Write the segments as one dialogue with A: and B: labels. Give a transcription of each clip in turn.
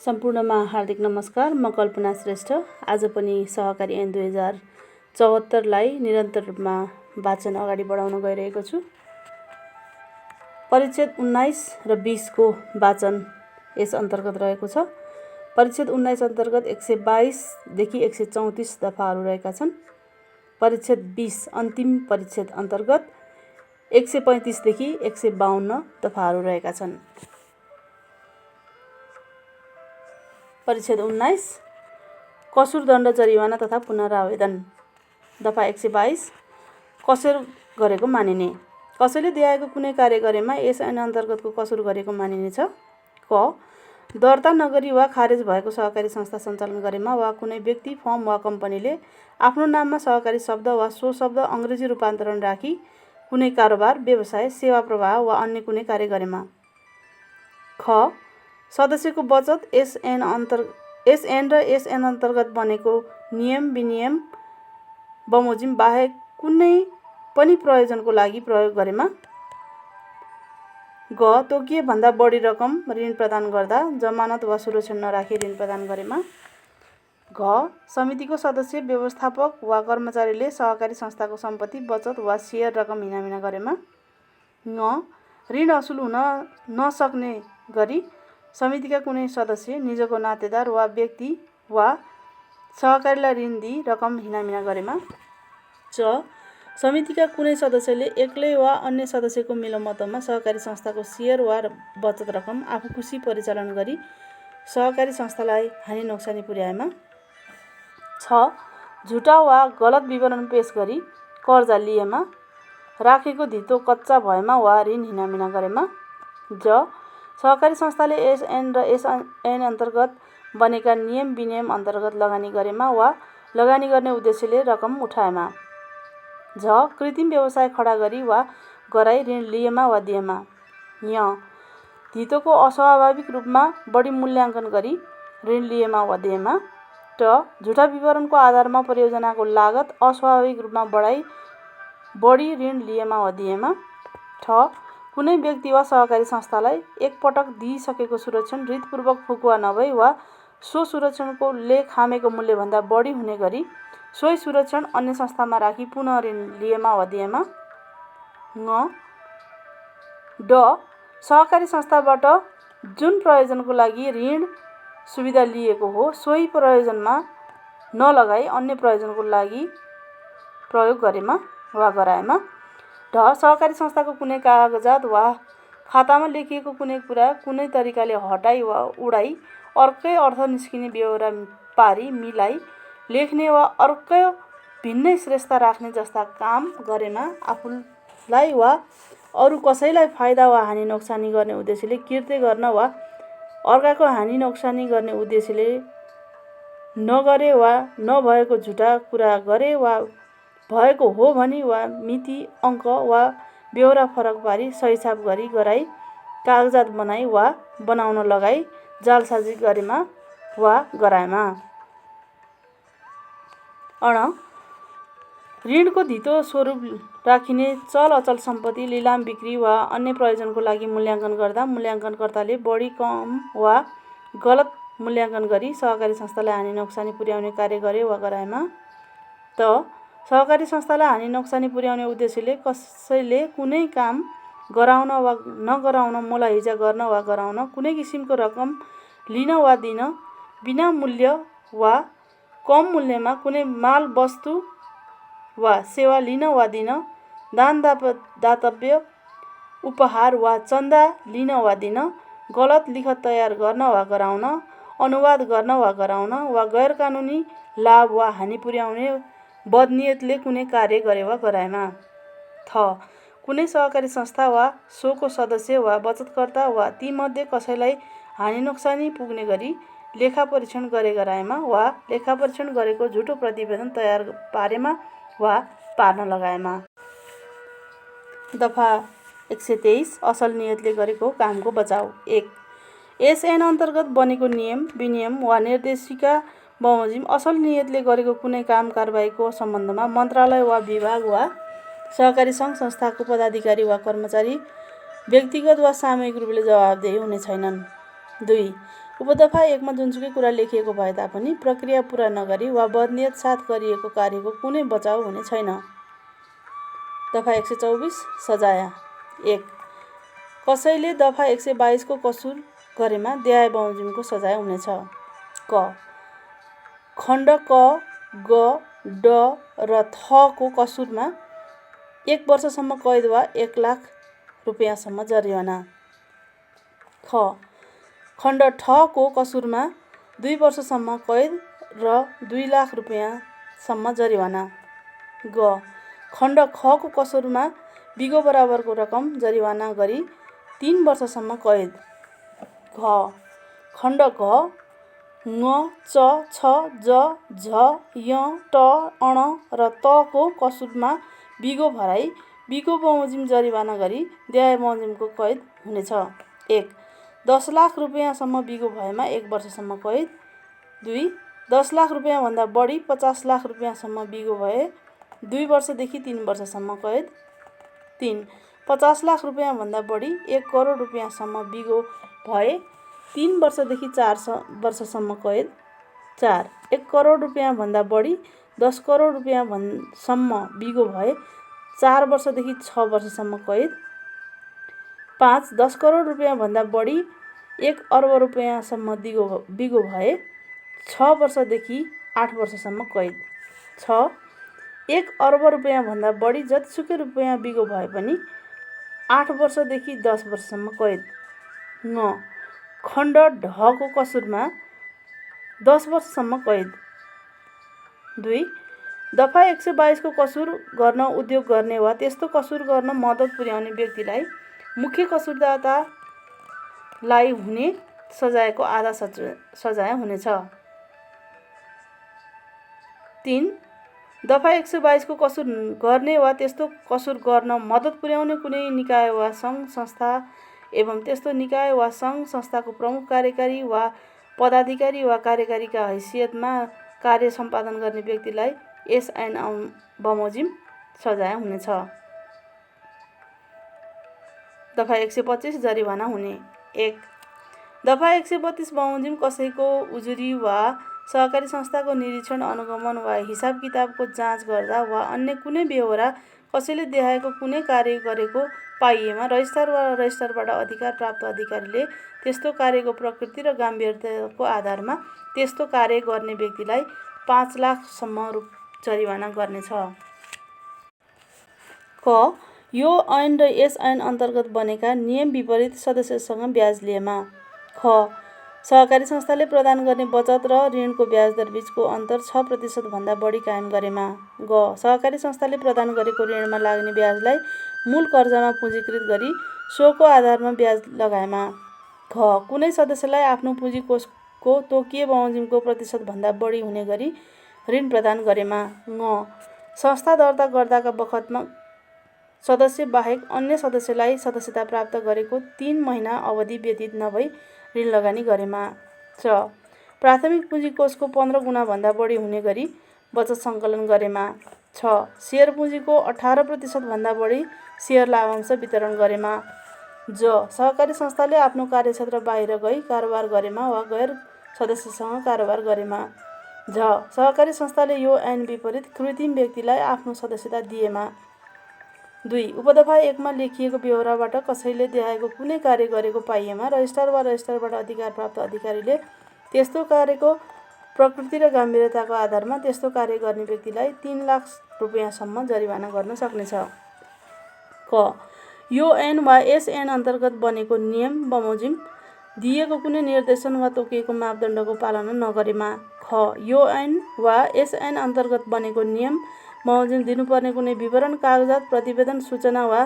A: सम्पूर्णमा हार्दिक नमस्कार। म कल्पना श्रेष्ठ आज पनि सहकारी ऐन 2074लाई निरन्तर रूपमा वाचन अगाडि बढाउन गइरहेको छु। परिच्छेद 19 र 20 को वाचन यस अन्तर्गत रहेको छ। परिच्छेद 19 अन्तर्गत 122 देखि 134 दफाहरू रहेका छन्। परिच्छेद 20 अन्तिम परिच्छेद अन्तर्गत 135 देखि 152 दफाहरू रहेका छन्। परिच्छेद 19 कसुर दण्ड जरिवाना तथा पुनरावेदन। दफा 122 कसुर गरेको मानिने। कसैले दिएको कुनै कार्य गरेमा यस ऐन अन्तर्गतको कसुर गरेको मानिनेछ। क दर्ता नगरी वा खारेज भएको सहकारी संस्था सञ्चालन गरेमा वा कुनै व्यक्ति, फर्म वा कम्पनीले आफ्नो नाममा सहकारी शब्द वा सो शब्द अङ्ग्रेजी रूपान्तरण राखी कुनै कारोबार, व्यवसाय, सेवा प्रवाह वा अन्य कुनै कार्य गरेमा। ख सदस्यको बचत यस ऐन र यस ऐन अन्तर्गत बनेको नियम विनियम बमोजिम बाहेक कुनै पनि प्रयोजनको लागि प्रयोग गरेमा। ग तोकिए भन्दा बढी रकम ऋण प्रदान गर्दा जमानत वा सुरक्षा नराखी ऋण प्रदान गरेमा। घ समितिको सदस्य, व्यवस्थापक वा कर्मचारीले सहकारी संस्थाको सम्पत्ति, बचत वा सेयर रकम हिनामिना गरेमा। ङ ऋण असुल हुन नसक्ने गरी समितिका कुनै सदस्य, निजको नातेदार वा व्यक्ति वा सहकारीलाई ऋण दिई रकम हिनामिना गरेमा। च समितिका कुनै सदस्यले एक्लै वा अन्य सदस्यको मिलोमतोमा सहकारी संस्थाको सेयर वा बचत रकम आफू खुसी परिचालन गरी सहकारी संस्थालाई हानि नोक्सानी पुर्याएमा। छ झुटा वा गलत विवरण पेश गरी कर्जा लिएमा, राखेको धितो कच्चा भएमा वा ऋण हिनामिना गरेमा। ज सहकारी संस्थाले यस ऐन र यस ऐन अन्तर्गत बनेका नियम विनियम अन्तर्गत लगानी गरेमा वा लगानी गर्ने उद्देश्यले रकम उठाएमा। झ कृत्रिम व्यवसाय खडा गरी वा गराई ऋण लिएमा वा दिएमा। य धितोको अस्वाभाविक रूपमा बढी मूल्याङ्कन गरी ऋण लिएमा वा दिएमा। ट झुटा विवरणको आधारमा परियोजनाको लागत अस्वाभाविक रूपमा बढी ऋण लिएमा वा दिएमा। ठ कुनै व्यक्ति वा सहकारी संस्थालाई एकपटक दिइसकेको सुरक्षण हृतपूर्वक फुकुवा नभई वा सो सुरक्षणको ले खामेको मूल्यभन्दा बढी हुने गरी सोही सुरक्षण अन्य संस्थामा राखी पुनः ऋण लिएमा वा दिएमा। ङ ड सहकारी संस्थाबाट जुन प्रयोजनको लागि ऋण सुविधा लिएको हो सोही प्रयोजनमा नलगाई अन्य प्रयोजनको लागि प्रयोग गरेमा वा गराएमा। ढ सहकारी संस्थाको कुनै कागजात वा खातामा लेखिएको कुनै कुरा कुनै तरिकाले हटाई वा उडाई अर्कै अर्थ निस्किने बेहोरा पारी मिलाई लेख्ने वा अर्कै भिन्नै श्रेष्ठता राख्ने जस्ता काम गरेमा आफूलाई वा अरू कसैलाई फाइदा वा हानि नोक्सानी गर्ने उद्देश्यले कृत्य गर्न वा अर्काको हानि नोक्सानी गर्ने उद्देश्यले नगरे वा नभएको झुटा कुरा गरे वा भएको हो भनी वा मिति, अङ्क वा बेहोरा फरक पारी सहीछाप गरी गराई कागजात बनाई वा बनाउन लगाई जालसाजी गरेमा वा गराएमा। अण ऋणको धितो स्वरूप राखिने चल अचल सम्पत्ति लिलाम बिक्री वा अन्य प्रयोजनको लागि मूल्याङ्कन गर्दा मूल्याङ्कनकर्ताले बढी, कम वा गलत मूल्याङ्कन गरी सहकारी संस्थालाई हानि नोक्सानी पुर्याउने कार्य गरे वा गराएमा। त सहकारी संस्थालाई हानि नोक्सानी पुर्याउने उद्देश्यले कसैले कुनै काम गराउन वा नगराउन, मोलाहिजा गर्न वा गराउन, कुनै किसिमको रकम लिन वा दिन, बिना मूल्य वा कम मूल्यमा कुनै माल वस्तु वा सेवा लिन वा दिन, दान दातव्य, उपहार वा चन्दा लिन वा दिन, गलत लिखत तयार गर्न वा गराउन, अनुवाद गर्न वा गराउन वा गैरकानुनी लाभ वा हानि पुर्याउने बदनियतले कुनै कार्य गरे वा गराएमा। थ कुनै सहकारी संस्था वा सोको सदस्य वा बचतकर्ता वा तीमध्ये कसैलाई हानि नोक्सानी पुग्ने गरी लेखा परीक्षण गरे गराएमा वा लेखा परीक्षण गरेको झुटो प्रतिवेदन तयार पारेमा वा पार्न लगाएमा। दफा 123 असल नियतले गरेको कामको बचाउ। 1 यस ऐन अन्तर्गत बनेको नियम विनियम वा निर्देशिका बमोजिम असल नियतले गरेको कुनै काम कारबाहीको सम्बन्धमा मन्त्रालय वा विभाग वा सहकारी सङ्घ संस्थाको पदाधिकारी वा कर्मचारी व्यक्तिगत वा सामूहिक रूपले जवाफदेही हुने छैनन्। 2 उपदफा 1 मा जुनसुकै कुरा लेखिएको भए तापनि प्रक्रिया पूरा नगरी वा बदनियत साथ गरिएको कार्यको कुनै बचाउ हुने छैन। दफा 124 सजाय 1 कसैले दफा 122 को कसुर गरेमा देहाय बमोजिमको सजाय हुनेछ। क खण्ड क ग ड र थ को कसुरमा 1 वर्षसम्म कैद वा 1 लाख रुपैयाँसम्म जरिवाना। ख खण्ड ठ को कसुरमा 2 वर्षसम्म कैद र 2 लाख रुपैयाँसम्म जरिवाना। ग खण्ड ख को कसुरमा बिगो बराबरको रकम जरिवाना गरी 3 वर्षसम्म कैद। घ खण्ड घ ङ च छ ज झ य ट अण र त को कसुरमा बिगो भराई बिगो बमोजिम जरिवाना गरी देहाय बमोजिमको कैद हुनेछ। 1 10 लाख रुपैयाँसम्म बिगो भएमा 1 वर्षसम्म कैद। 2 10 लाख रुपैयाँभन्दा बढी 50 लाख रुपैयाँसम्म बिगो भए 2 वर्षदेखि 3 वर्षसम्म कैद। 3 50 लाख रुपैयाँभन्दा बढी 1 करोड रुपैयाँसम्म बिगो भए 3 वर्षदेखि 4 वर्षसम्म कैद। 4 1 करोड रुपैयाँभन्दा बढी 10 करोड रुपैयाँसम्म बिगो भए 4 वर्षदेखि 6 वर्षसम्म कैद। 5 10 करोड रुपैयाँभन्दा बढी 1 अर्ब रुपैयाँसम्म बिगो भए 6 वर्षदेखि 8 वर्षसम्म कैद। 6 1 अर्ब रुपैयाँभन्दा बढी जतिसुकै रुपैयाँ बिगो भए पनि 8 वर्षदेखि 10 वर्षसम्म कैद। ङ खण्ड ढ को कसुरमा 10 वर्षसम्म कैद। 2 दफा 122 को कसुर गर्न उद्योग गर्ने वा त्यस्तो कसुर गर्न मद्दत पुर्याउने व्यक्तिलाई मुख्य कसुरदातालाई हुने सजायको आधा सजाय हुनेछ। 3 दफा 122 को कसुर गर्ने वा त्यस्तो कसुर गर्न मद्दत पुर्याउने कुनै निकाय वा सङ्घ संस्था एवं त्यस्तो निकाय वा सङ्घ संस्थाको प्रमुख कार्यकारी वा पदाधिकारी वा कार्यकारीका हैसियतमा कार्य सम्पादन गर्ने व्यक्तिलाई यस ऐन बमोजिम सजाय हुनेछ। दफा 125 जरिवाना हुने। 1 दफा 132 बमोजिम कसैको उजुरी वा सहकारी संस्थाको निरीक्षण अनुगमन वा हिसाब किताबको जाँच गर्दा वा अन्य कुनै बेहोरा कसैले देखाएको कुनै कार्य गरेको पाइएमा रजिस्ट्रार वा रजिस्ट्रारबाट अधिकार प्राप्त अधिकारीले त्यस्तो कार्यको प्रकृति र गम्भीरताको आधारमा त्यस्तो कार्य गर्ने व्यक्तिलाई 5 लाखसम्म जरिवाना गर्नेछ। क यो ऐन र यस ऐन अन्तर्गत बनेका नियम विपरीत सदस्यसँग ब्याज लिएमा। ख सहकारी संस्थाले प्रदान गर्ने बचत र ऋणको ब्याज दर बीचको अन्तर 6% भन्दा बढी कायम गरेमा। ग सहकारी संस्थाले प्रदान गरेको ऋणमा लाग्ने ब्याजलाई मूल कर्जामा पुँजीकृत गरी सोको आधारमा ब्याज लगाएमा। घ कुनै सदस्यलाई आफ्नो पुँजी कोषको तोकिए बमोजिमको प्रतिशतभन्दा बढी हुने गरी ऋण प्रदान गरेमा। ङ संस्था दर्ता गर्दाका बखतमा सदस्य बाहेक अन्य सदस्यलाई सदस्यता प्राप्त गरेको 3 महिना अवधि व्यतीत नभई ऋण लगानी गरेमा। च प्राथमिक पुँजी कोषको 15 गुणाभन्दा बढी हुने गरी बचत सङ्कलन गरेमा। 6 सेयर पुँजीको 18% भन्दा बढी सेयर लाभांश वितरण गरेमा। ज सहकारी संस्थाले आफ्नो कार्यक्षेत्र बाहिर गई कारोबार गरेमा वा गैर सदस्यसँग कारोबार गरेमा। झ सहकारी संस्थाले यो ऐन विपरीत कृत्रिम व्यक्तिलाई आफ्नो सदस्यता दिएमा। 2 उपदफा 1 मा लेखिएको बेहोराबाट कसैले देखाएको कुनै कार्य गरेको पाइएमा रजिस्ट्रार वा रजिस्ट्रारबाट अधिकार प्राप्त अधिकारीले त्यस्तो कार्यको प्रकृति र गम्भीरताको आधारमा त्यस्तो कार्य गर्ने व्यक्तिलाई 3 लाख रुपैयाँसम्म जरिवाना गर्न सक्नेछ। क यो ऐन वा यस ऐन अन्तर्गत बनेको नियम बमोजिम दिएको कुनै निर्देशन वा तोकिएको मापदण्डको पालना नगरेमा। ख यो ऐन वा यस ऐन अन्तर्गत बनेको नियम बमोजिम दिनुपर्ने कुनै विवरण कागजात प्रतिवेदन सूचना वा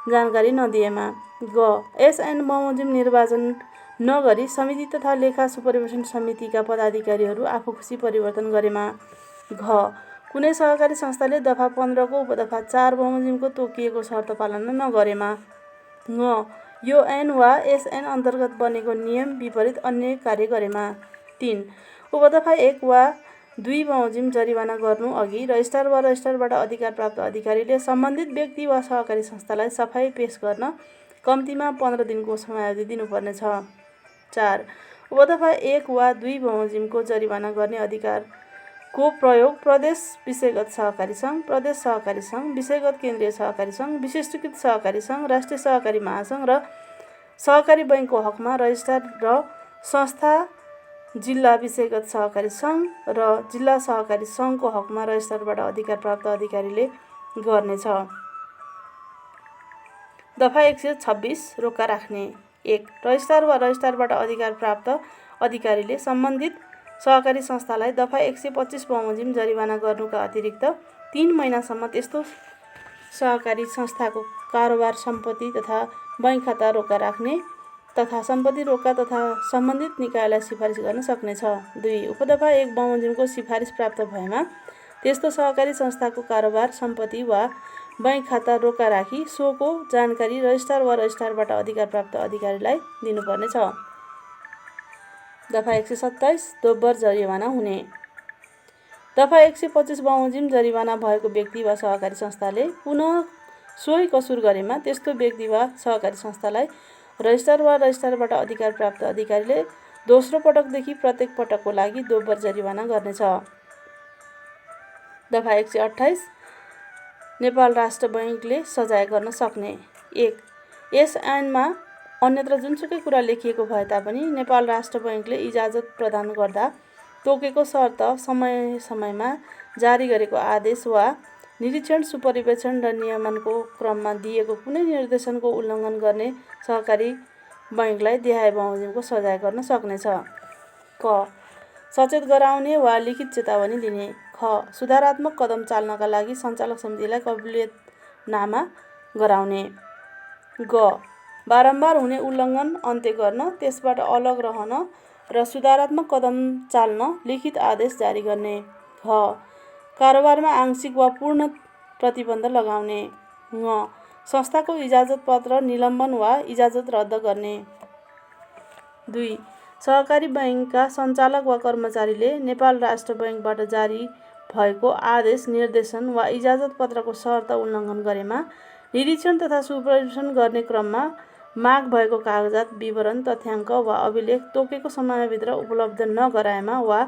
A: जानकारी नदिएमा। ग यस ऐन बमोजिम निर्वाचन नगरी समिति तथा लेखा सुपरिवेशन समितिका पदाधिकारीहरू आफू खुसी परिवर्तन गरेमा। घ कुनै सहकारी संस्थाले दफा 15 को उपदफा 4 बमोजिमको तोकिएको शर्त पालना नगरेमा। ङ यो ऐन वा यस ऐन अन्तर्गत बनेको नियम विपरीत अन्य कार्य गरेमा। 3 उपदफा 1 वा 2 बमोजिम जरिवाना गर्नु अघि रजिस्ट्रार वा रजिस्ट्रारबाट अधिकार प्राप्त अधिकारीले सम्बन्धित व्यक्ति वा सहकारी संस्थालाई सफाई पेश गर्न कम्तीमा 15 दिनको समयावधि दिनुपर्नेछ। 4 उपदफा 1 वा 2 बमोजिमको जरिवाना गर्ने अधिकारको प्रयोग प्रदेश विषयगत सहकारी सङ्घ, प्रदेश सहकारी सङ्घ, विषयगत केन्द्रीय सहकारी सङ्घ, विशिष्टीकृत सहकारी सङ्घ, राष्ट्रिय सहकारी महासङ्घ र सहकारी बैङ्कको हकमा रजिस्ट्रार र संस्था, जिल्ला विषयगत सहकारी सङ्घ र जिल्ला सहकारी सङ्घको हकमा रजिस्ट्रारबाट अधिकार प्राप्त अधिकारीले गर्नेछ। दफा 126 रोका राख्ने। 1. रजिस्ट्रार वा रजिस्ट्रारबाट अधिकार प्राप्त अधिकारीले सम्बन्धित सहकारी संस्थालाई दफा 125 बमोजिम जरिवाना गर्नुका अतिरिक्त 3 महिनासम्म त्यस्तो सहकारी संस्थाको कारोबार, सम्पत्ति तथा बैङ्क खाता रोका राख्ने तथा सम्पत्ति रोका तथा सम्बन्धित निकायलाई सिफारिस गर्न सक्नेछ। 2. उपदफा 1 बमोजिमको सिफारिस प्राप्त भएमा त्यस्तो सहकारी संस्थाको कारोबार, सम्पत्ति वा बैङ्क खाता रोका राखी सोको जानकारी रजिस्ट्रार वा रजिस्ट्रारबाट अधिकार प्राप्त अधिकारीलाई दिनुपर्नेछ। दफा 127 दोब्बर जरिवाना हुने। दफा 125 बमोजिम जरिवाना भएको व्यक्ति वा सहकारी संस्थाले पुनः सोही कसुर गरेमा त्यस्तो व्यक्ति वा सहकारी संस्थालाई रजिस्ट्रार वा रजिस्ट्रारबाट अधिकार प्राप्त अधिकारीले दोस्रो पटकदेखि प्रत्येक पटकको लागि दोब्बर जरिवाना गर्नेछ। दफा 128 नेपाल राष्ट्र बैङ्कले सजाय गर्न सक्ने। 1. यस ऐनमा अन्यत्र जुनसुकै कुरा लेखिएको भए तापनि नेपाल राष्ट्र बैङ्कले इजाजत प्रदान गर्दा तोकेको शर्त, समय समयमा जारी गरेको आदेश वा निरीक्षण, सुपरिवेक्षण र नियमनको क्रममा दिएको कुनै निर्देशनको उल्लङ्घन गर्ने सहकारी बैङ्कलाई देहाय बमोजिमको सजाय गर्न सक्नेछ। क. सचेत गराउने वा लिखित चेतावनी दिने। ख. सुधारात्मक कदम चाल्नका लागि सञ्चालक समितिलाई कबुलियतनामा गराउने। ग. बारम्बार हुने उल्लङ्घन अन्त्य गर्न, त्यसबाट अलग रहन र सुधारात्मक कदम चाल्न लिखित आदेश जारी गर्ने। घ. कारोबारमा आंशिक वा पूर्ण प्रतिबन्ध लगाउने। ङ. संस्थाको इजाजत पत्र निलम्बन वा इजाजत रद्द गर्ने। 2. सहकारी बैङ्कका सञ्चालक वा कर्मचारीले नेपाल राष्ट्र बैङ्कबाट जारी भएको आदेश, निर्देशन वा इजाजत पत्रको शर्त उल्लङ्घन गरेमा निरीक्षण तथा सुपरिवेक्षण गर्ने क्रममा माग भएको कागजात, विवरण, तथ्याङ्क वा अभिलेख तोकेको समयभित्र उपलब्ध नगराएमा वा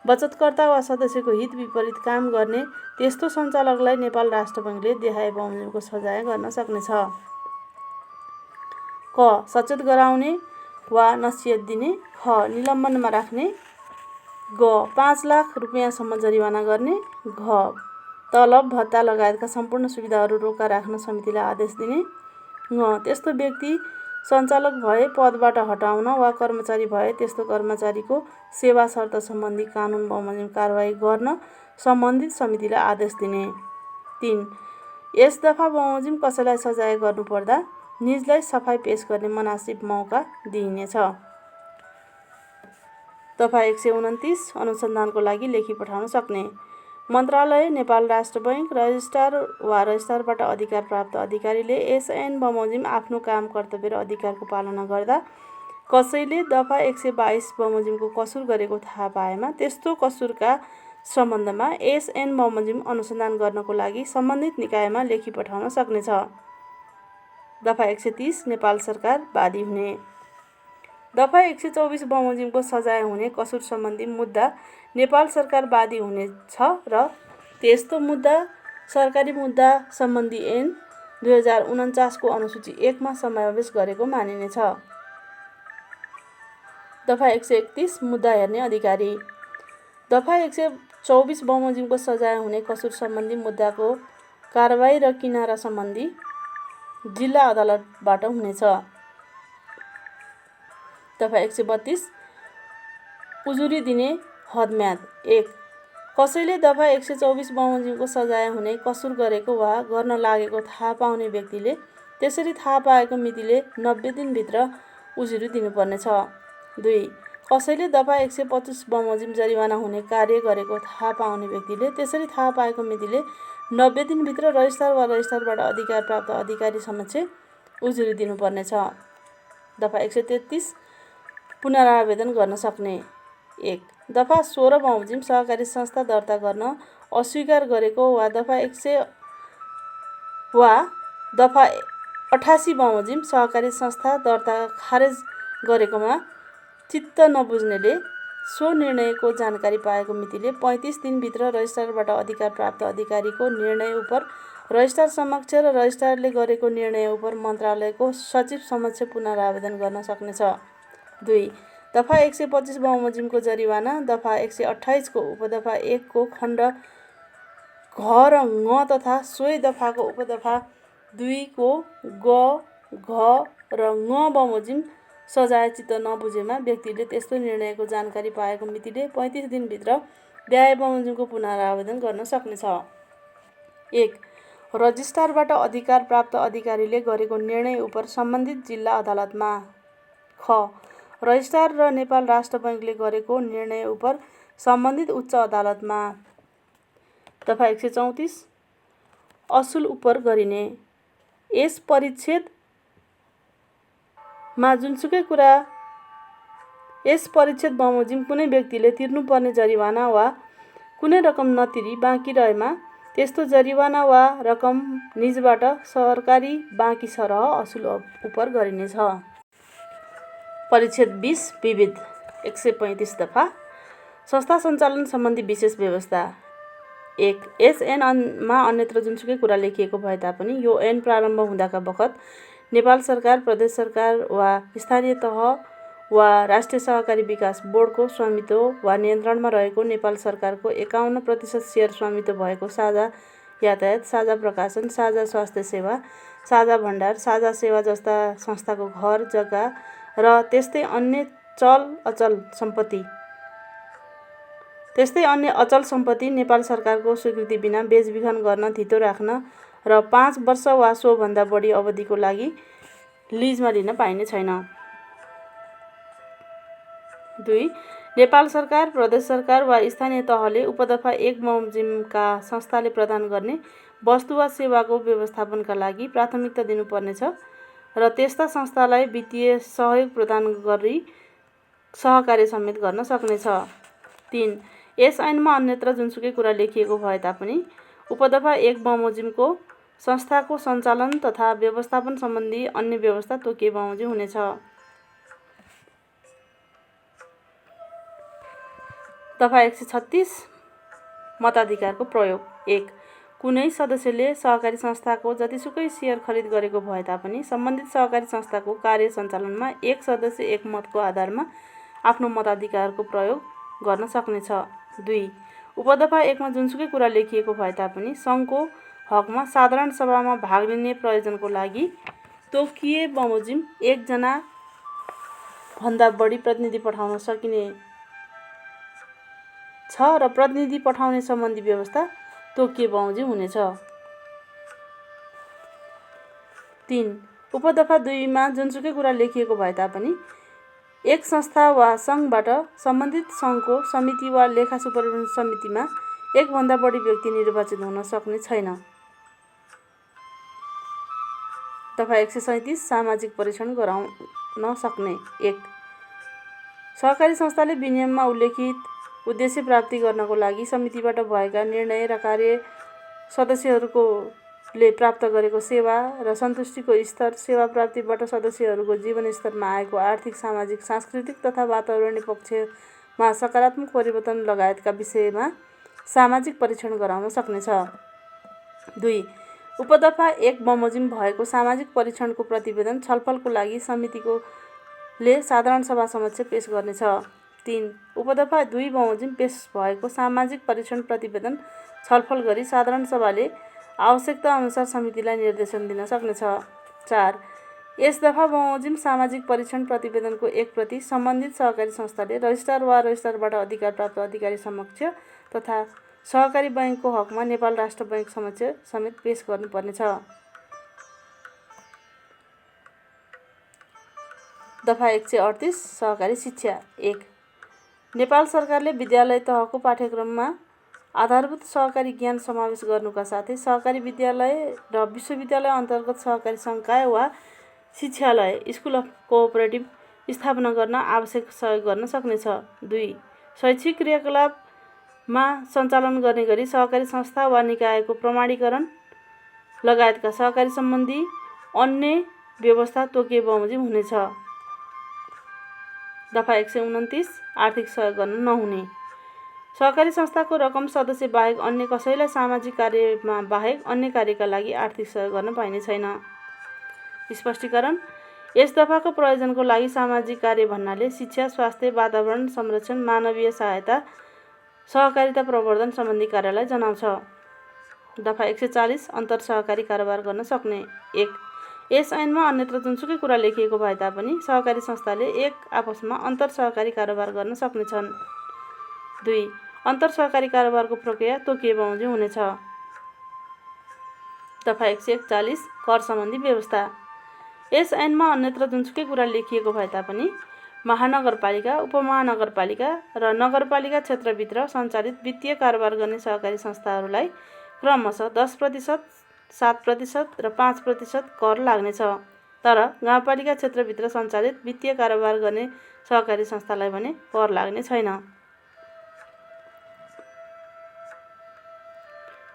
A: बचतकर्ता वा सदस्यको हित विपरीत काम गर्ने त्यस्तो सञ्चालकलाई नेपाल राष्ट्र बैङ्कले देहाय बमोजिमको सजाय गर्न सक्नेछ। क. सचेत गराउने वा नसिहत दिने। ख. निलम्बनमा राख्ने। ग. 5 लाख रुपियाँसम्म जरिवाना गर्ने। घ. तलब, भत्ता लगायतका सम्पूर्ण सुविधाहरू रोका राख्न समितिलाई आदेश दिने। ङ. त्यस्तो व्यक्ति सञ्चालक भए पदबाट हटाउन वा कर्मचारी भए त्यस्तो कर्मचारीको सेवा शर्त सम्बन्धी कानुन बमोजिम कारबाही गर्न सम्बन्धित समितिलाई आदेश दिने। 3. यस दफा बमोजिम कसैलाई सजाय गर्नुपर्दा निजलाई सफाई पेश गर्ने मनासिब मौका दिइनेछ। दफा 129 अनुसन्धानको लागि लेखी पठाउन सक्ने। मन्त्रालय, नेपाल राष्ट्र बैङ्क, रजिस्ट्रार वा रजिस्ट्रारबाट अधिकार प्राप्त अधिकारीले यस ऐन बमोजिम आफ्नो काम, कर्तव्य र अधिकारको पालना गर्दा कसैले दफा 122 बमोजिमको कसुर गरेको थाहा पाएमा त्यस्तो कसुरका सम्बन्धमा यस ऐन बमोजिम अनुसन्धान गर्नको लागि सम्बन्धित निकायमा लेखी पठाउन सक्नेछ। दफा 130 नेपाल सरकार बादी हुने। दफा 124 बमोजिमको सजाय हुने कसुर सम्बन्धी मुद्दा नेपाल सरकार बादी हुनेछ र त्यस्तो मुद्दा सरकारी मुद्दा सम्बन्धी ऐन 2049 को अनुसूची 1 मा समावेश गरेको मानिनेछ। दफा 131 मुद्दा हेर्ने अधिकारी। दफा 124 बमोजिमको सजाय हुने कसुर सम्बन्धी मुद्दाको कारबाही र किनारा सम्बन्धी जिल्ला अदालतबाट हुनेछ। दफा 132 उजुरी दिने हदम्याद। 1. कसैले दफा 124 बमोजिमको सजाय हुने कसुर गरेको वा गर्न लागेको थाहा पाउने व्यक्तिले त्यसरी थाहा पाएको मितिले 90 दिनभित्र उजुरी दिनुपर्नेछ। 2. कसैले दफा 125 बमोजिम जरिवाना हुने कार्य गरेको थाहा पाउने व्यक्तिले त्यसरी थाहा पाएको मितिले 90 दिनभित्र रजिस्ट्रार वा रजिस्ट्रारबाट अधिकार प्राप्त अधिकारी समक्ष उजुरी दिनुपर्नेछ। दफा 133 पुनरावेदन गर्न सक्ने। 1. दफा 16 बमोजिम सहकारी संस्था दर्ता गर्न अस्वीकार गरेको वा दफा 100 वा दफा 88 बमोजिम सहकारी संस्था दर्ता खारेज गरेकोमा चित्त नबुझ्नेले सो निर्णयको जानकारी पाएको मितिले 35 दिनभित्र रजिस्ट्रारबाट अधिकार प्राप्त अधिकारीको निर्णय उप रजिस्ट्रार समक्ष र रजिस्ट्रारले गरेको निर्णय उप मन्त्रालयको सचिव समक्ष पुनरावेदन गर्न सक्नेछ। 2. दफा 125 बमोजिमको जरिवाना दफा 128 को उपदफा 1 को खण्ड घ र ङ तथा सोही दफाको उपदफा 2 को ग, घ र ङ बमोजिम सजाय चित्त नबुझेमा व्यक्तिले त्यस्तो निर्णयको जानकारी पाएको मितिले 35 दिनभित्र ब्याह बमोजिमको पुनरावेदन गर्न सक्नेछ। 1. रजिस्ट्रारबाट अधिकार प्राप्त अधिकारीले गरेको निर्णय उप सम्बन्धित जिल्ला अदालतमा। ख. रजिस्ट्रार र नेपाल राष्ट्र बैङ्कले गरेको निर्णय उप सम्बन्धित उच्च अदालतमा। दफा 134 असुल उप गरिने। यस परिच्छेद बमोजिम कुनै व्यक्तिले तिर्नुपर्ने जरिवाना वा कुनै रकम नतिरी बाँकी रहेमा त्यस्तो जरिवाना वा रकम निजबाट सरकारी बाँकी सरह असुल उप गरिनेछ। परिच्छेद 20 विविध। 135 दफा संस्था सञ्चालन सम्बन्धी विशेष व्यवस्था। 1. यस ऐनमा अन्यत्र जुनसुकै कुरा लेखिएको भए तापनि यो ऐन प्रारम्भ हुँदाका बखत नेपाल सरकार, प्रदेश सरकार वा स्थानीय तह वा राष्ट्रिय सहकारी विकास बोर्डको स्वामित्व वा नियन्त्रणमा रहेको नेपाल सरकारको 51% सेयर स्वामित्व भएको साझा यातायात, साझा प्रकाशन, साझा स्वास्थ्य सेवा, साझा भण्डार, साझा सेवा जस्ता संस्थाको घर जग्गा र त्यस्तै अन्य अचल सम्पत्ति नेपाल सरकारको स्वीकृति बिना बेचबिखन गर्न, धितो राख्न र 5 वर्ष वा सोभन्दा बढी अवधिको लागि लिजमा लिन पाइने छैन। 2. नेपाल सरकार, प्रदेश सरकार वा स्थानीय तहले उपदफा 1 बमोजिमका संस्थाले प्रदान गर्ने वस्तु वा सेवाको व्यवस्थापनका लागि प्राथमिकता दिनुपर्नेछ र त्यस्ता संस्थालाई वित्तीय सहयोग प्रदान गरी सहकार्य समेत गर्न सक्नेछ। 3. यस ऐनमा अन्यत्र जुनसुकै कुरा लेखिएको भए तापनि उपदफा 1 बमोजिमको संस्थाको सञ्चालन तथा व्यवस्थापन सम्बन्धी अन्य व्यवस्था तोकिए बमोजिम हुनेछ। दफा 136 मताधिकारको प्रयोग। 1. कुनै सदस्यले सहकारी संस्थाको जतिसुकै सेयर खरिद गरेको भए तापनि सम्बन्धित सहकारी संस्थाको कार्य सञ्चालनमा एक सदस्य एक मतको आधारमा आफ्नो मताधिकारको प्रयोग गर्न सक्नेछ। 2. उपदफा 1 मा जुनसुकै कुरा लेखिएको भए तापनि सङ्घको हकमा साधारण सभामा भाग लिने प्रयोजनको लागि तोकिए बमोजिम 1 जना भन्दा बढी प्रतिनिधि पठाउन सकिने छ र प्रतिनिधि पठाउने सम्बन्धी व्यवस्था तोकिए बमोजिम हुनेछ। 3. उपदफा 2 मा जुनसुकै कुरा लेखिएको भए तापनि एक संस्था वा सङ्घबाट सम्बन्धित सङ्घको समिति वा लेखा सुपरभिजन समितिमा एक भन्दा बढी व्यक्ति निर्वाचित हुन सक्ने छैन। दफा 137 सामाजिक परीक्षण गराउन सक्ने। 1. सहकारी संस्थाले विनियममा उल्लेखित उद्देश्य प्राप्ति गर्नको लागि समितिबाट भएका निर्णय र कार्य सदस्यहरूले प्राप्त गरेको सेवा र सन्तुष्टिको स्तर, सेवा प्राप्तिबाट सदस्यहरूको जीवन स्तरमा आएको आर्थिक, सामाजिक, सांस्कृतिक तथा वातावरणीय पक्षमा सकारात्मक परिवर्तन लगायतका विषयमा सामाजिक परीक्षण गराउन सक्नेछ। 2. उपदफा 1 बमोजिम भएको सामाजिक परीक्षणको प्रतिवेदन छलफलको लागि समितिले साधारण सभा समक्ष पेश गर्नेछ। 3. उपदफा 2 बमोजिम पेश भएको सामाजिक परीक्षण प्रतिवेदन छलफल गरी साधारण सभाले आवश्यकता अनुसार समितिलाई निर्देशन दिन सक्नेछ। 4. यस दफा बमोजिम सामाजिक परीक्षण प्रतिवेदनको एक प्रति सम्बन्धित सहकारी संस्थाले रजिस्ट्रार वा रजिस्ट्रारबाट अधिकार प्राप्त अधिकारी समक्ष तथा सहकारी बैङ्कको हकमा नेपाल राष्ट्र बैङ्क समक्ष समेत पेश गर्नुपर्नेछ। दफा 138 सहकारी शिक्षा। 1. नेपाल सरकारले विद्यालय तहको पाठ्यक्रममा आधारभूत सहकारी ज्ञान समावेश गर्नुका साथै सहकारी विद्यालय र विश्वविद्यालय अन्तर्गत सहकारी संकाय वा शिक्षालय स्कुल अफ कोअपरेटिभ स्थापना गर्न आवश्यक सहयोग गर्न सक्नेछ। 2. शैक्षिक क्रियाकलापमा सञ्चालन गर्ने गरी सहकारी संस्था वा निकायको प्रमाणीकरण लगायतका सहकारी सम्बन्धी अन्य व्यवस्था तोकिए बमोजिम हुनेछ। दफा 129 आर्थिक सहयोग गर्न नहुने। सहकारी संस्थाको रकम सदस्य बाहेक अन्य कसैलाई सामाजिक कार्यमा बाहेक अन्य कार्यका लागि आर्थिक सहयोग गर्न पाइने छैन। स्पष्टीकरण। यस दफाको प्रयोजनको लागि सामाजिक कार्य भन्नाले शिक्षा, स्वास्थ्य, वातावरण संरक्षण, मानवीय सहायता, सहकारिता प्रवर्धन सम्बन्धी कार्यलाई जनाउँछ। दफा 140 अन्तर सहकारी कारोबार गर्न सक्ने। 1. यस ऐनमा अन्यत्र जुनसुकै कुरा लेखिएको भए तापनि सहकारी संस्थाले एक आपसमा अन्तर सहकारी कारोबार गर्न सक्नेछन्। 2. अन्तर सहकारी कारोबारको प्रक्रिया तोकिए बमोजिम हुनेछ। दफा 141 कर सम्बन्धी व्यवस्था। यस ऐनमा अन्यत्र जुनसुकै कुरा लेखिएको भए तापनि महानगरपालिका, उपमहानगरपालिका र नगरपालिका क्षेत्रभित्र सञ्चालित वित्तीय कारोबार गर्ने सहकारी संस्थाहरूलाई क्रमशः 10%, 7% र 5% कर लाग्नेछ। तर गाउँपालिका क्षेत्रभित्र सञ्चालित वित्तीय कारोबार गर्ने सहकारी संस्थालाई भने कर लाग्ने छैन।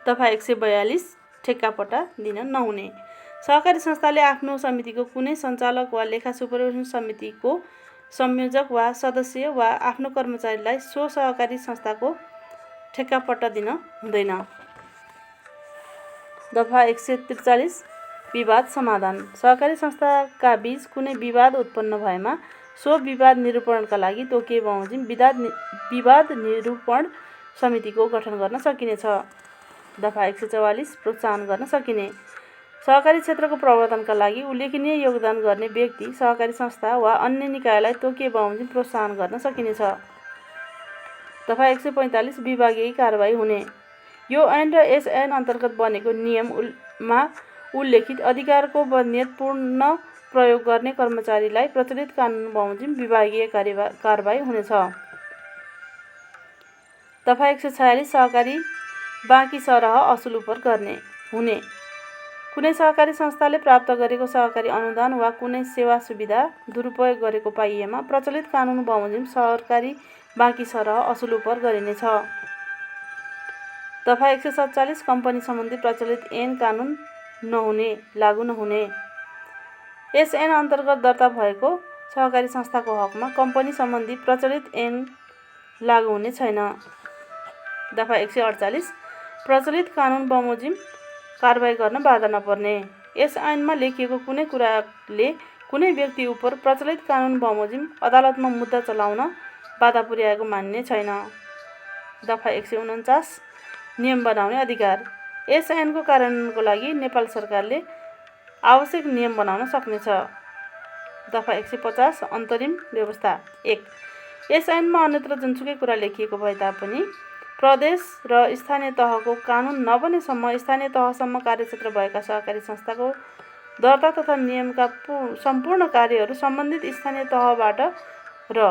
A: दफा 142 ठेक्कापट्टा दिन नहुने। सहकारी संस्थाले आफ्नो समितिको कुनै सञ्चालक वा लेखा सुपरभिजन समितिको संयोजक वा सदस्य वा आफ्नो कर्मचारीलाई सो सहकारी संस्थाको ठेक्कापट्टा दिन हुँदैन। दफा 143 विवाद समाधान। सहकारी संस्थाका बीच कुनै विवाद उत्पन्न भएमा सो विवाद निरूपणका लागि तोकिए बमोजिम विवाद निरूपण समितिको गठन गर्न सकिनेछ। दफा 144 प्रोत्साहन गर्न सकिने। सहकारी क्षेत्रको प्रवर्धनका लागि उल्लेखनीय योगदान गर्ने व्यक्ति, सहकारी संस्था वा अन्य निकायलाई तोकिए बमोजिम प्रोत्साहन गर्न सकिनेछ। दफा 145 विभागीय कारबाही हुने। यो ऐन र यस ऐन अन्तर्गत बनेको नियममा उल्लेखित अधिकारको बनियतपूर्ण प्रयोग गर्ने कर्मचारीलाई प्रचलित कानुन बमोजिम विभागीय कारबाही हुनेछ। दफा 146 सहकारी बाँकी सरह असुल उपर गर्ने हुने। कुनै सहकारी संस्थाले प्राप्त गरेको सहकारी अनुदान वा कुनै सेवा सुविधा दुरुपयोग गरेको पाइएमा प्रचलित कानुन बमोजिम सरकारी बाँकी सरह असुल उपर गरिनेछ। दफा 147 कम्पनी सम्बन्धी प्रचलित ऐन कानुन लागू नहुने। यस ऐन अन्तर्गत दर्ता भएको सहकारी संस्थाको हकमा कम्पनी सम्बन्धी प्रचलित ऐन लागू हुने छैन। दफा 148 प्रचलित कानुन बमोजिम कारबाही गर्न बाधा नपर्ने। यस ऐनमा लेखिएको कुनै कुराले कुनै व्यक्ति उपर प्रचलित कानुन बमोजिम अदालतमा मुद्दा चलाउन बाधा पुर्याएको मान्ने छैन। दफा 149 नियम बनाउने अधिकार। यस ऐनको कार्यान्वयनको लागि नेपाल सरकारले आवश्यक नियम बनाउन सक्नेछ। दफा 150 अन्तरिम व्यवस्था। 1. यस ऐनमा अन्यत्र जुनसुकै कुरा लेखिएको भए तापनि प्रदेश र स्थानीय तहको कानुन नबनेसम्म स्थानीय तहसम्म कार्यक्षेत्र भएका सहकारी संस्थाको दर्ता तथा नियमका सम्पूर्ण कार्यहरू सम्बन्धित स्थानीय तहबाट र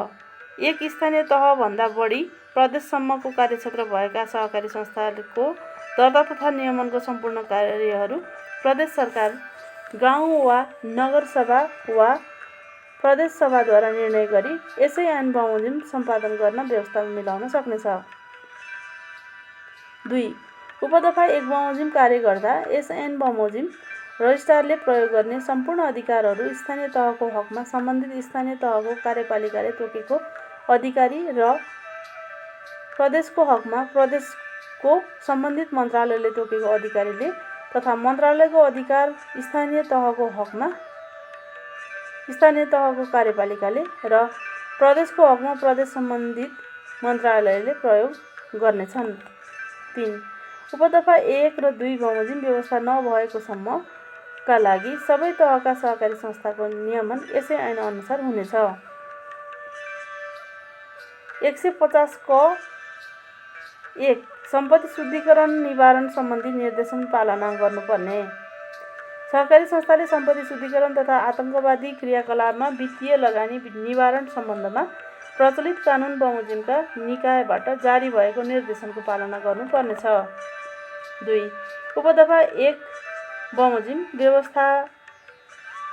A: एक स्थानीय तहभन्दा बढी प्रदेशसम्मको कार्यक्षेत्र भएका सहकारी संस्थाको दर्ता तथा नियमनको सम्पूर्ण कार्यहरू प्रदेश सरकार, गाउँ वा नगरसभा वा प्रदेश सभाद्वारा निर्णय गरी यसै ऐन बमोजिम सम्पादन गर्न व्यवस्था मिलाउन सक्नेछ। 2. उपदफा 1 बमोजिम कार्य गर्दा यस ऐन बमोजिम रजिस्ट्रारले प्रयोग गर्ने सम्पूर्ण अधिकारहरू स्थानीय तहको हकमा सम्बन्धित स्थानीय तहको कार्यपालिकाले तोकेको अधिकारी र प्रदेशको हकमा प्रदेशको सम्बन्धित मन्त्रालयले तोकेको अधिकारीले तथा मन्त्रालयको अधिकार स्थानीय तहको हकमा स्थानीय तहको कार्यपालिकाले र प्रदेशको हकमा प्रदेश सम्बन्धित मन्त्रालयले प्रयोग गर्नेछन्। 3. उपदफा 1 र 2 बमोजिम व्यवस्था नभएकोसम्मका लागि सबै तहका सहकारी संस्थाको नियमन यसै ऐन अनुसार हुनेछ। 150 क 1 सम्पत्ति शुद्धिकरण निवारण सम्बन्धी निर्देशन पालना गर्नुपर्ने। सहकारी संस्थाले सम्पत्ति शुद्धिकरण तथा आतंकवादी क्रियाकलापमा वित्तीय लगानी निवारण सम्बन्धमा प्रचलित कानुन बमोजिमका निकायबाट जारी भएको निर्देशनको पालना गर्नुपर्नेछ। 2. उपदफा 1 बमोजिम व्यवस्था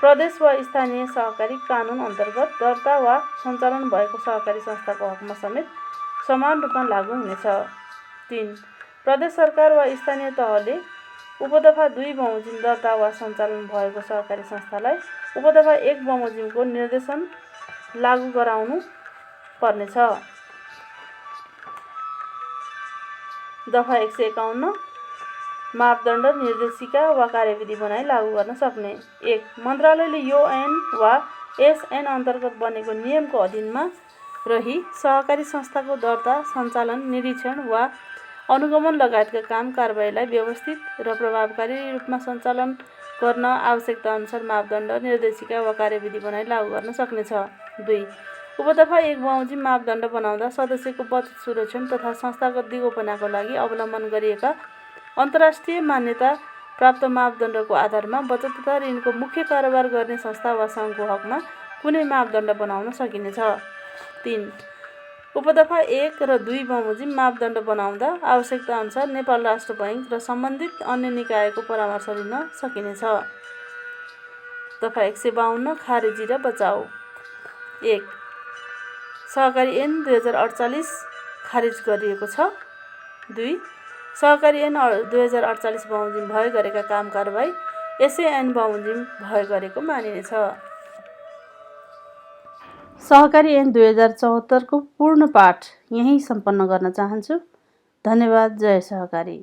A: प्रदेश वा स्थानीय सहकारी कानुन अन्तर्गत दर्ता वा सञ्चालन भएको सहकारी संस्थाको हकमा समेत समान रूपमा लागू हुनेछ। 3. प्रदेश सरकार वा स्थानीय तहले उपदफा 2 बमोजिम दर्ता वा सञ्चालन भएको सहकारी संस्थालाई उपदफा 1 बमोजिमको निर्देशन लागू गराउनु पर्नेछ। दफा 151 मापदण्ड, निर्देशिका वा कार्यविधि बनाई लागू गर्न सक्ने। 1. मन्त्रालयले यो ऐन वा यस ऐन अन्तर्गत बनेको नियमको अधीनमा रही सहकारी संस्थाको दर्ता, सञ्चालन, निरीक्षण वा अनुगमन लगायतका काम कारबाहीलाई व्यवस्थित र प्रभावकारी रूपमा सञ्चालन गर्न आवश्यकताअनुसार मापदण्ड, निर्देशिका वा कार्यविधि बनाई लागू गर्न सक्नेछ। 2. उपदफा 1 बमोजिम मापदण्ड बनाउँदा सदस्यको बचत सुरक्षण तथा संस्थागत दिगोपनाको लागि अवलम्बन गरिएका अन्तर्राष्ट्रिय मान्यता प्राप्त मापदण्डको आधारमा बचत तथा ऋणको मुख्य कारोबार गर्ने संस्था वा सङ्घको हकमा कुनै मापदण्ड बनाउन सकिनेछ। 3. उपदफा 1 र 2 बमोजिम मापदण्ड बनाउँदा आवश्यकताअनुसार नेपाल राष्ट्र बैङ्क र सम्बन्धित अन्य निकायको परामर्श लिन सकिनेछ। दफा 152 खारेजी र बचाउ। 1. सहकारी ऐन 2048 खारिज गरिएको छ। 2. सहकारी ऐन 2048 बमोजिम भए गरेका काम कारबाही यसै ऐन बमोजिम भए गरेको मानिनेछ। सहकारी ऐन 2074 को पूर्ण पाठ यहीँ सम्पन्न गर्न चाहन्छु। धन्यवाद। जय सहकारी।